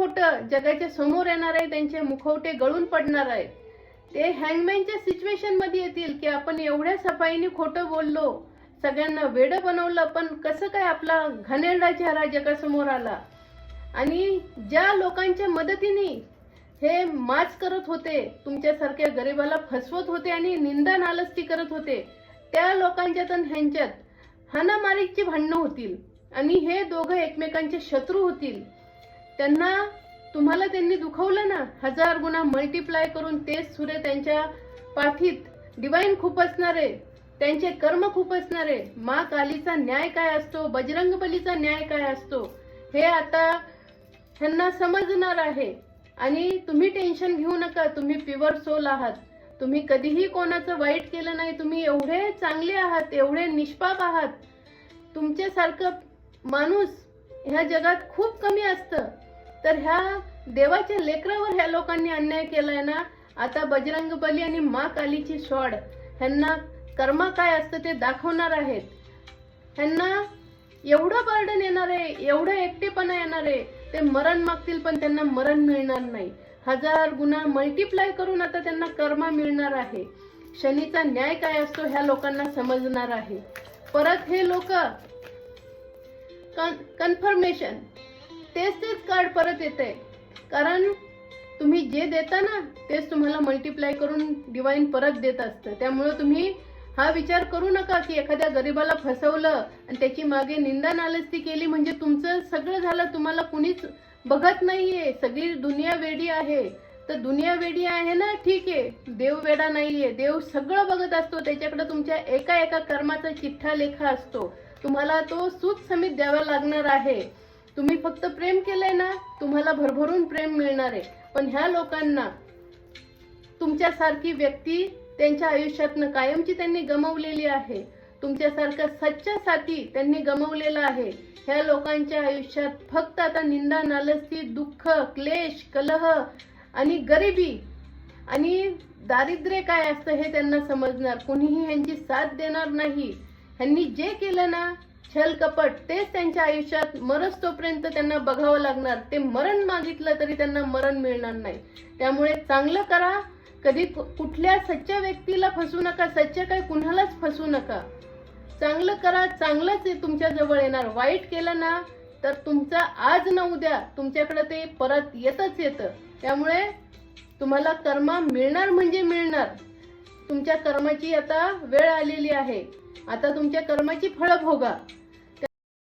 खोटं जगाच्या समोर येणार आहे, त्यांचे मुखवटे गळून पडणार आहेत. ते हँगमॅनच्या सिच्युएशन मध्ये येतील की आपण एवढ्या सफाईने खोटं बोललो, सगळ्यांना वेडं बनवलं, पण कसं काय आपला घाणेरडा चेहरा जगासमोर आला. आणि ज्या लोकांच्या मदतीने हे माच करत होते, तुमच्यासारख्या गरिबाला फसवत होते आणि निंदा नालस्ती करत होते, त्या लोकांच्यात आणि ह्यांच्यात हाणामारीची भांडणं होतील आणि हे दोघं एकमेकांचे शत्रू होतील. तुम्हाला त्यांनी दुखवलं ना, 1000 गुणा मल्टिप्लाय करून तेच सूर्य त्यांच्या पाठीत डिवाइन खूप असणारे, त्यांचे कर्म खूप असणारे. माँ कालीचा न्याय काय असतो, बजरंगबलीचा न्याय काय असतो, हे आता ह्यांना समजणार आहे. आणि तुम्ही टेन्शन घेऊ नका, तुम्ही प्युअर सोल आहात, तुम्ही कधीही कोणाचं वाईट केलं नाही, तुम्ही एवढे चांगले आहात, एवढे निष्पाप आहात. तुमच्यासारखं माणूस ह्या जगात खूप कमी असतं. तर ह्या देवाच्या लेकरावर ह्या लोकांनी अन्याय केलाय ना, आता बजरंगबली आणि माँ कालीची स्वाड ह्यांना कर्म काय असतं ते दाखवणार आहेत. ह्यांना एवढं बर्डन येणार आहे, एवढं एकटेपणा येणार आहे, ते मरण मागतील पण त्यांना मरण मिळणार नाही. 1000 गुणा मल्टिप्लाय करून आता त्यांना कर्म मिळणार आहे. शनीचा न्याय काय असतो ह्या लोकांना समजणार आहे. परत हे लोक कन्फर्मेशन तेच कार्ड परत येते, कारण तुम्ही जे देता ना तेच तुम्हाला मल्टिप्लाय करून डिवाइन परत देत असतं. त्यामुळे तुम्ही हा विचार करू नका की एखाद्या गरीबाला फसवलं आणि त्याची मागे निंदा नालस्ती केली म्हणजे तुमचं सगळं झालं, तुम्हाला कुणीच बघत नाहीये, सगळी दुनिया वेडी आहे. तर दुनिया वेडी आहे ना, ठीक आहे, देव वेडा नाहीये, देव सगळं बघत असतो, त्याच्याकडे तुमच्या एका एका कर्माचा चिठ्ठा लेखा असतो, तुम्हाला तो सूत समित द्यावा लागणार आहे. तुम्ही फक्त प्रेम केलंय ना, तुम्हाला भरभरून प्रेम मिळणार आहे. पण ह्या लोकांना तुमच्यासारखी व्यक्ती त्यांच्या आयुष्यातनं कायमची त्यांनी गमावलेली आहे. तुमच्यासारखा सच्चा साथी त्यांनी गमावलेला आहे. ह्या लोकांच्या आयुष्यात फक्त आता निंदा नालस्ती, दुःख, क्लेश, कलह आणि गरिबी आणि दारिद्र्य काय असतं हे त्यांना समजणार. कोणीही ह्यांची साथ देणार नाही. ह्यांनी जे केलं ना छल कपट, तेच त्यांच्या आयुष्यात मरस्तोपर्यंत त्यांना बघावं लागणार. ते मरण मागितलं तरी त्यांना मरण मिळणार नाही. त्यामुळे चांगलं करा, कधी कुठल्या सच्च्या व्यक्तीला फसू नका, सच्च्या काय कुणालाच फसू नका. चांगलं करा, चांगलंच तुमच्या जवळ येणार. वाईट केलं ना तर तुमचा आज न उद्या तुमच्याकडे ते परत येतच येतं. त्यामुळे तुम्हाला कर्म मिळणार म्हणजे मिळणार. तुमच्या कर्माची आता वेळ आलेली आहे, आता तुमच्या कर्माची फळं भोगा.